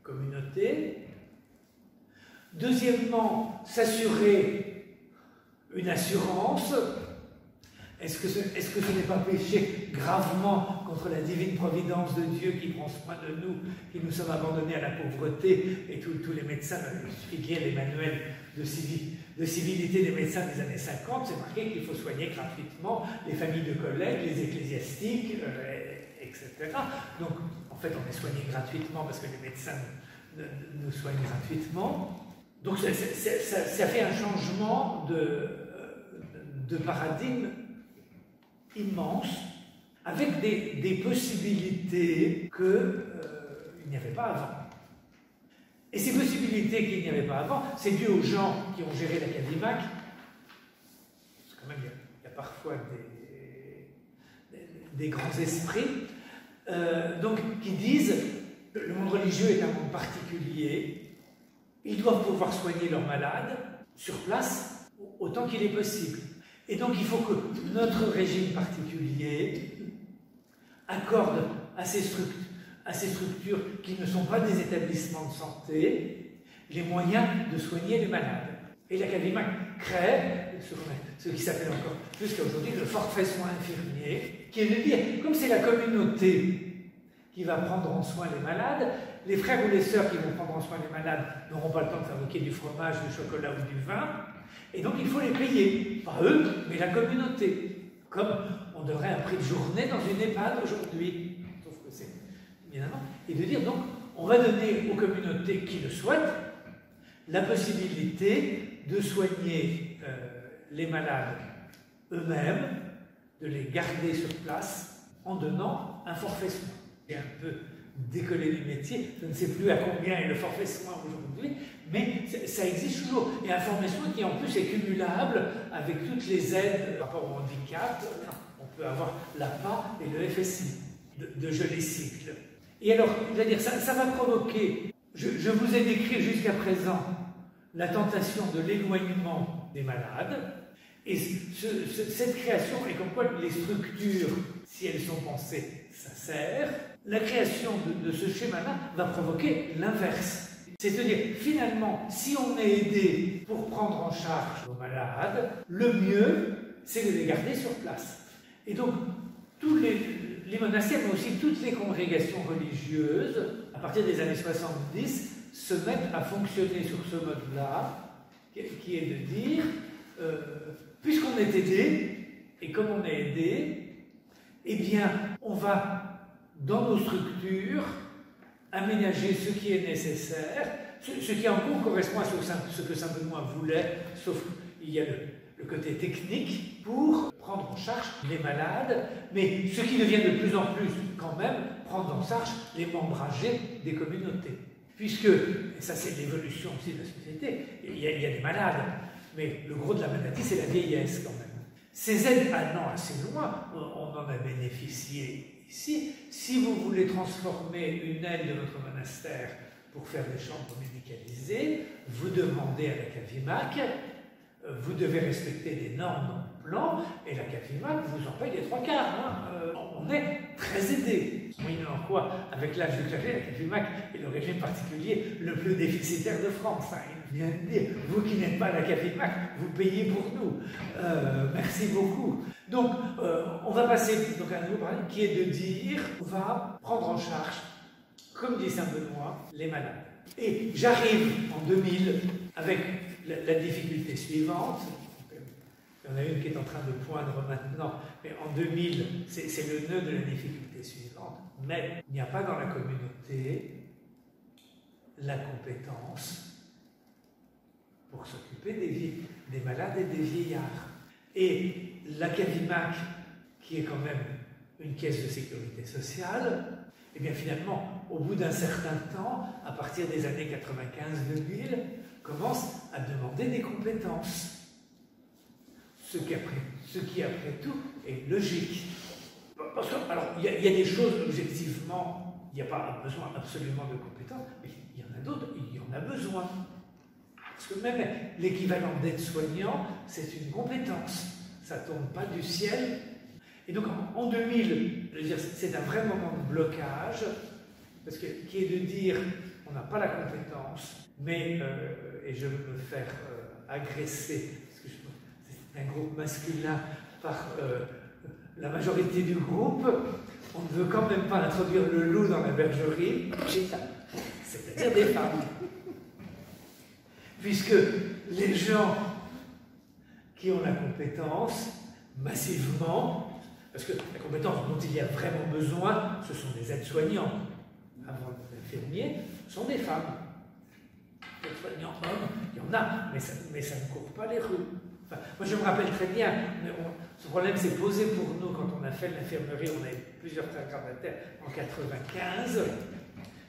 communautés. Deuxièmement, s'assurer une assurance. Est-ce que ce n'est pas pécher gravement contre la divine providence de Dieu qui prend soin de nous, qui nous sommes abandonnés à la pauvreté, et tous les médecins, il suffit de lire les manuels de civilité des médecins des années 50, c'est marqué qu'il faut soigner gratuitement les familles de collègues, les ecclésiastiques, etc. Donc, en fait, on est soigné gratuitement parce que les médecins nous soignent gratuitement. Donc, ça fait un changement de paradigme immense, avec des possibilités qu'il n'y avait pas avant. Et ces possibilités qu'il n'y avait pas avant, c'est dû aux gens qui ont géré l'Académac. Parce que quand même, il y a parfois des grands esprits, donc qui disent que le monde religieux est un monde particulier, ils doivent pouvoir soigner leurs malades sur place autant qu'il est possible. Et donc il faut que notre régime particulier accorde à ces structures qui ne sont pas des établissements de santé les moyens de soigner les malades. Et la CAVIMAC crée ce qui s'appelle encore jusqu'à aujourd'hui le forfait soins infirmiers, qui est de dire, comme c'est la communauté qui va prendre en soin les malades, les frères ou les sœurs qui vont prendre en soin les malades n'auront pas le temps de fabriquer du fromage, du chocolat ou du vin, et donc il faut les payer, pas eux, mais la communauté, comme on donnerait un prix de journée dans une EHPAD aujourd'hui, sauf que c'est évidemment, et de dire donc, on va donner aux communautés qui le souhaitent la possibilité de soigner les malades eux-mêmes, de les garder sur place en donnant un forfait soins. C'est un peu décollé du métier, je ne sais plus à combien est le forfait soins aujourd'hui, mais ça existe toujours. Et un forfait soins qui en plus est cumulable avec toutes les aides par rapport au handicap. On peut avoir l'APA et le FSI, de je les cycle. Et alors, je veux dire, ça va provoquer, je vous ai décrit jusqu'à présent la tentation de l'éloignement des malades, et cette création, et comme quoi les structures, si elles sont pensées, ça sert, la création de ce schéma-là va provoquer l'inverse. C'est-à-dire, finalement, si on est aidé pour prendre en charge nos malades, le mieux, c'est de les garder sur place. Et donc, tous les monastères, mais aussi toutes les congrégations religieuses, à partir des années 70, se mettent à fonctionner sur ce mode-là, qui est de dire, puisqu'on est aidé, et comme on est aidé, eh bien, on va, dans nos structures, aménager ce qui est nécessaire, ce qui en gros correspond à ce que Saint-Benoît voulait, sauf qu'il y a le côté technique pour prendre en charge les malades, mais ce qui devient de plus en plus, quand même, prendre en charge les membres âgés des communautés. Puisque, et ça c'est l'évolution aussi de la société, il y a des malades, mais le gros de la maladie c'est la vieillesse quand même. Ces aides allant assez loin, on en a bénéficié ici. Si vous voulez transformer une aide de votre monastère pour faire des chambres médicalisées, vous demandez à la CAVIMAC, vous devez respecter des normes dans le plan, et la CAVIMAC vous en paye les 3/4. On est très aidé. Moyennant quoi, avec l'âge du clergé, la CAVIMAC est le régime particulier le plus déficitaire de France. Il vient de dire, vous qui n'êtes pas la CAVIMAC, vous payez pour nous. Merci beaucoup. Donc, on va passer donc, à un nouveau paradigme qui est de dire, on va prendre en charge, comme dit Saint-Benoît, les malades. Et j'arrive en 2000 avec la difficulté suivante. Il y en a une qui est en train de poindre maintenant, mais en 2000, c'est le nœud de la difficulté suivante. Mais il n'y a pas dans la communauté la compétence pour s'occuper des malades et des vieillards. Et la CAVIMAC, qui est quand même une caisse de sécurité sociale, et bien finalement, au bout d'un certain temps, à partir des années 95-2000, commence à demander des compétences. Ce qui, après tout, est logique. Parce que, alors, il y a des choses, objectivement, il n'y a pas besoin absolument de compétences, mais il y en a d'autres, il y en a besoin. Parce que même l'équivalent d'aide-soignant, c'est une compétence. Ça ne tombe pas du ciel. Et donc, en 2000, je veux dire, c'est un vrai moment de blocage, parce que, qui est de dire, on n'a pas la compétence, mais, et je veux me faire agresser, parce que c'est un groupe masculin par la majorité du groupe, on ne veut quand même pas introduire le loup dans la bergerie, c'est-à-dire des femmes. Puisque les gens qui ont la compétence, massivement, parce que la compétence dont il y a vraiment besoin, ce sont des aides-soignants, avant l'infirmier, sont des femmes. Les aides-soignants hommes, il y en a, mais ça ne court pas les rues. Enfin, moi je me rappelle très bien, ce problème s'est posé pour nous quand on a fait l'infirmerie, on avait plusieurs retardataires en 95,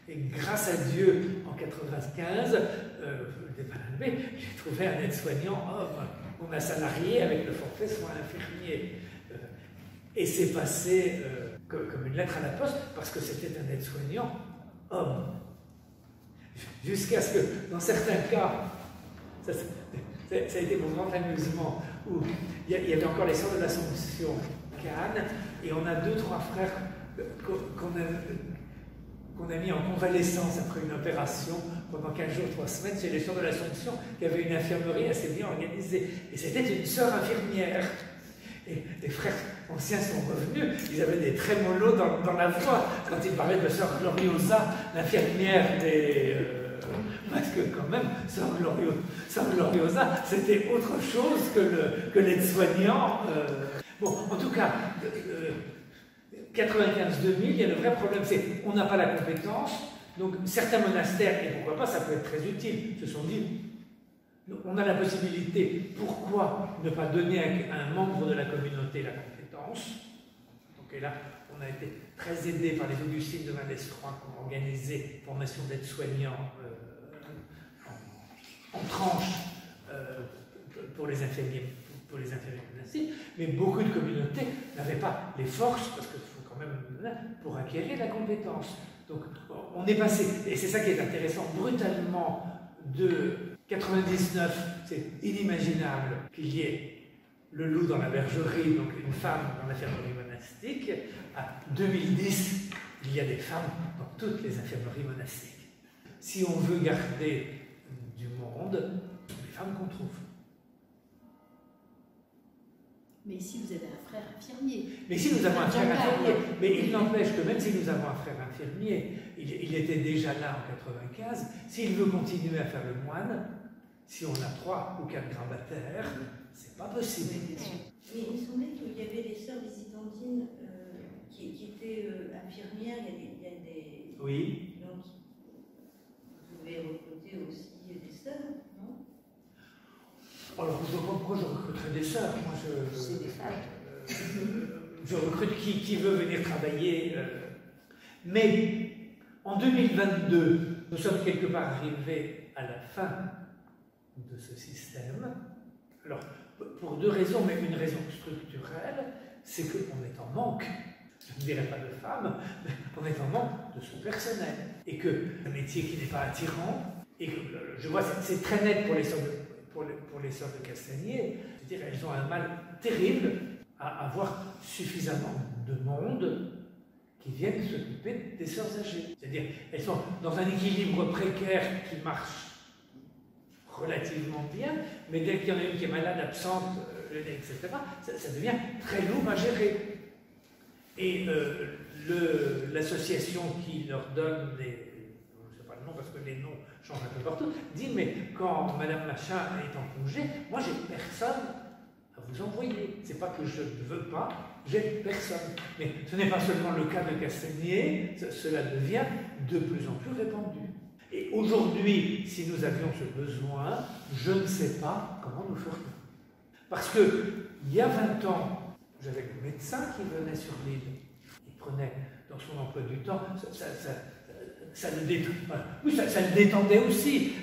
et grâce à Dieu, en 95, j'ai trouvé un aide-soignant homme. On a salarié avec le forfait soins infirmiers. Et c'est passé comme une lettre à la poste parce que c'était un aide-soignant homme. Jusqu'à ce que, dans certains cas, Ça a été mon grand amusement, où il y avait encore les Sœurs de l'Assomption Cannes, et on a 2-3 frères qu'on a mis en convalescence après une opération pendant 15 jours, 3 semaines chez les Sœurs de l'Assomption, qui avaient une infirmerie assez bien organisée. Et c'était une sœur infirmière. Et les frères anciens sont revenus, ils avaient des trémolos dans la voix quand ils parlaient de Sœur Gloriosa, l'infirmière des... parce que quand même, Sœur Gloriosa, c'était autre chose que l'aide-soignant. Bon, en tout cas, 95-2000, il y a le vrai problème, c'est qu'on n'a pas la compétence, donc certains monastères, et pourquoi pas, ça peut être très utile, se sont dit, on a la possibilité, pourquoi ne pas donner à un membre de la communauté la compétence? Donc et là, on a été très aidés par les Augustines de Valdestroy qui ont organisé formation d'aide-soignants en tranche pour les infirmiers monastiques, mais beaucoup de communautés n'avaient pas les forces, parce qu'il faut quand même, pour acquérir la compétence. Donc on est passé, et c'est ça qui est intéressant, brutalement de 99, c'est inimaginable qu'il y ait le loup dans la bergerie, donc une femme dans l'infirmerie monastique, à 2010, il y a des femmes dans toutes les infirmeries monastiques. Si on veut garder du monde, ce sont les femmes qu'on trouve. Mais ici, vous avez un frère infirmier. Mais si nous avons un frère infirmier, mais il n'empêche que même si nous avons un frère infirmier, il était déjà là en 95, s'il veut continuer à faire le moine, si on a 3 ou 4 grabataires, c'est pas possible. Mais il me semblait qu'il y avait des sœurs visitantines qui étaient infirmières, il y a des... Oui. Donc, vous pouvez recruter aussi des sœurs, non? Alors, pourquoi je recruterai des sœurs? Moi, C'est des femmes. Je recrute qui veut venir travailler. Mais en 2022, nous sommes quelque part arrivés à la fin de ce système. Alors, pour 2 raisons, mais une raison structurelle, c'est qu'on est en manque. Je ne dirais pas de femmes, mais on est en manque de son personnel. Et que un métier qui n'est pas attirant, et que je vois, c'est très net pour les sœurs de Castagnier, c'est-à-dire elles ont un mal terrible à avoir suffisamment de monde qui viennent s'occuper des sœurs âgées. C'est-à-dire elles sont dans un équilibre précaire qui marche relativement bien, mais dès qu'il y en a une qui est malade, absente, etc., ça devient très lourd à gérer. Et l'association qui leur donne des... je ne sais pas le nom parce que les noms changent un peu partout, dit mais quand Madame Machin est en congé, moi j'ai personne à vous envoyer. C'est pas que je ne veux pas, j'ai personne. Mais ce n'est pas seulement le cas de Castagnier, cela devient de plus en plus répandu. Et aujourd'hui, si nous avions ce besoin, je ne sais pas comment nous ferions. Parce qu'il y a 20 ans, j'avais le médecin qui venait sur l'île. Il prenait dans son emploi du temps, ça le détendait aussi,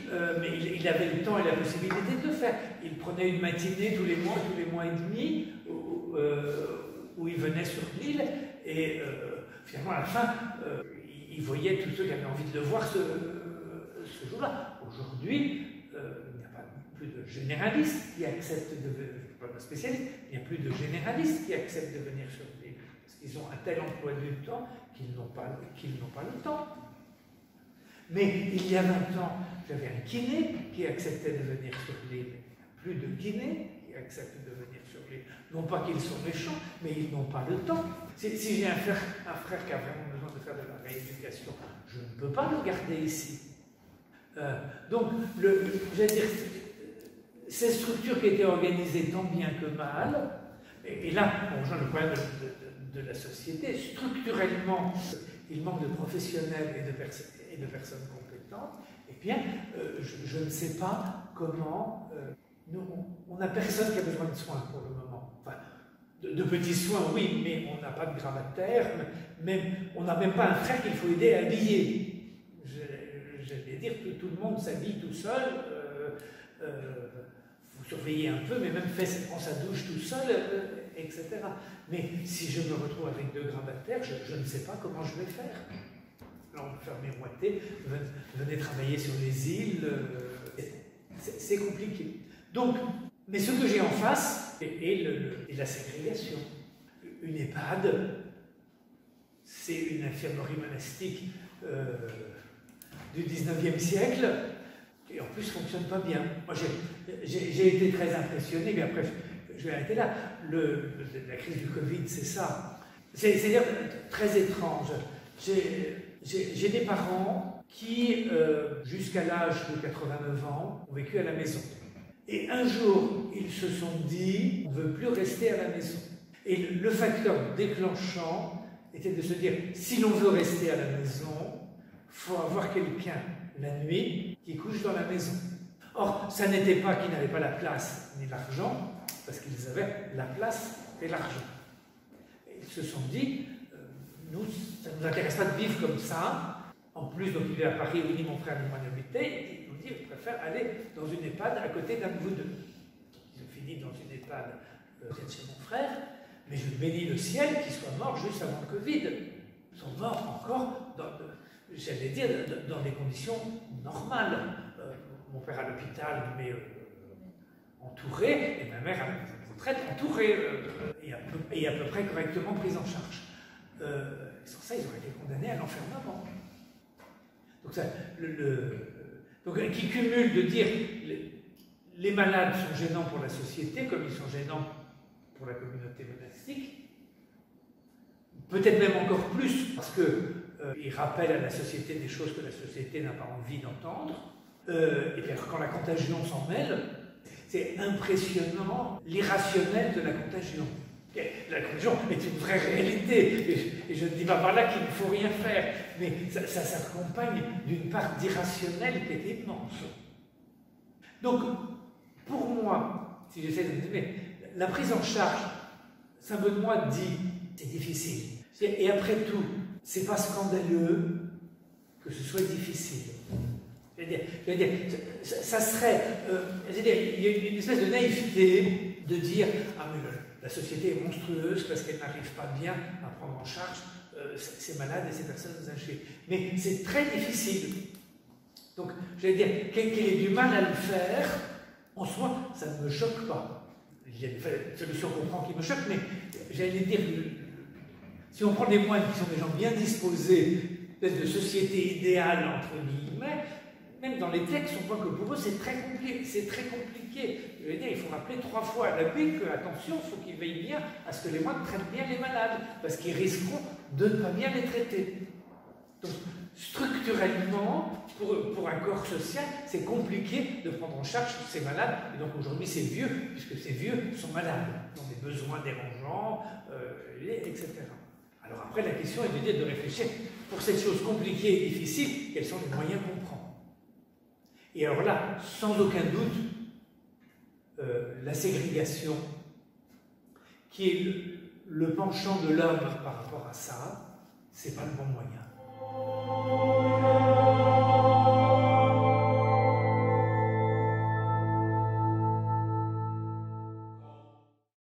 mais il avait le temps et la possibilité de le faire. Il prenait une matinée tous les mois et demi, où il venait sur l'île, et finalement à la fin, il voyait tous ceux qui avaient envie de le voir ce jour-là. Aujourd'hui, il n'y a pas plus de généralistes qui acceptent de venir, pas de spécialistes, il n'y a plus de généralistes qui acceptent de venir sur l'île, parce qu'ils ont un tel emploi du temps qu'ils n'ont pas le temps. Mais il y a 20 ans, j'avais un kiné qui acceptait de venir sur l'île. Plus de kinés qui acceptent de venir sur l'île. Non pas qu'ils sont méchants, mais ils n'ont pas le temps. Si j'ai un frère qui a vraiment besoin de faire de la rééducation, je ne peux pas le garder ici. Donc, je vais dire, ces structures qui étaient organisées tant bien que mal, et là, on rejoint le problème de la société, structurellement, il manque de professionnels et de personnes compétentes, et bien, je ne sais pas comment, on n'a personne qui a besoin de soins pour le moment. Enfin, de petits soins, oui, mais on n'a pas de gravataire, on n'a même pas un frère qu'il faut aider à habiller. J'allais dire que tout le monde s'habille tout seul, vous surveillez un peu, mais même prend sa douche tout seul, etc. Mais si je me retrouve avec 2 gravataires, je ne sais pas comment je vais faire. Alors on peut faire miroiter, venez travailler sur les îles, c'est compliqué. Donc, mais ce que j'ai en face est la ségrégation. Une EHPAD, c'est une infirmerie monastique du 19e siècle, et en plus ne fonctionne pas bien. Moi, j'ai été très impressionné, mais après, je vais arrêter là. La crise du Covid, c'est ça. C'est-à-dire très étrange. J'ai des parents qui, jusqu'à l'âge de 89 ans, ont vécu à la maison. Et un jour, ils se sont dit, on ne veut plus rester à la maison. Et le facteur déclenchant était de se dire, si l'on veut rester à la maison, il faut avoir quelqu'un la nuit qui couche dans la maison. Or, ça n'était pas qu'ils n'avaient pas la place ni l'argent, parce qu'ils avaient la place et l'argent. Ils se sont dit, nous, ça ne nous intéresse pas de vivre comme ça. En plus, donc il est à Paris où ni mon frère ni moi n'habitaient. Ils ont dit, je préfère aller dans une EHPAD à côté d'un de vous deux. Ils ont fini dans une EHPAD chez mon frère, mais je bénis le ciel qu'ils soient morts juste avant le Covid. Ils sont morts encore, j'allais dire, dans des conditions normales. Mon père à l'hôpital, mais entouré, et ma mère à la retraite entourée, et à peu près correctement prise en charge. Sans ça, ils auraient été condamnés à l'enfermement. Donc, qui cumule de dire les malades sont gênants pour la société, comme ils sont gênants pour la communauté monastique, peut-être même encore plus, parce qu'ils rappellent à la société des choses que la société n'a pas envie d'entendre, et puis quand la contagion s'en mêle, c'est impressionnant l'irrationnel de la contagion. La contagion est une vraie réalité, et je ne dis pas par là qu'il ne faut rien faire, mais ça s'accompagne d'une part d'irrationnel qui est immense. Donc, pour moi, si j'essaie de me dire, la prise en charge, ça veut de moi dit, c'est difficile. Et après tout, c'est pas scandaleux que ce soit difficile. Je veux dire, ça serait, il y a une espèce de naïveté de dire, ah mais la société est monstrueuse parce qu'elle n'arrive pas bien à prendre en charge ces malades et ces personnes âgées. Mais c'est très difficile. Donc, je veux dire, qu'il ait du mal à le faire, en soi, ça ne me choque pas. Il y a des solutions qu'on prend qui me choquent, mais j'allais dire, si on prend des moines qui sont des gens bien disposés, espèce de société idéale, entre guillemets, même dans les textes, on voit que pour eux, c'est très compliqué. Je veux dire, il faut rappeler 3 fois à l'abbé que, attention, il faut qu'ils veillent bien à ce que les moines traitent bien les malades, parce qu'ils risqueront de ne pas bien les traiter. Donc, structurellement, pour un corps social, c'est compliqué de prendre en charge ces malades. Et donc, aujourd'hui, ces vieux, puisque ces vieux sont malades, ils ont des besoins dérangeants, etc. Alors après, la question est de réfléchir, pour cette chose compliquée et difficile, quels sont les moyens qu'on prend. Et alors là, sans aucun doute, la ségrégation, qui est le penchant de l'homme par rapport à ça, c'est pas le bon moyen.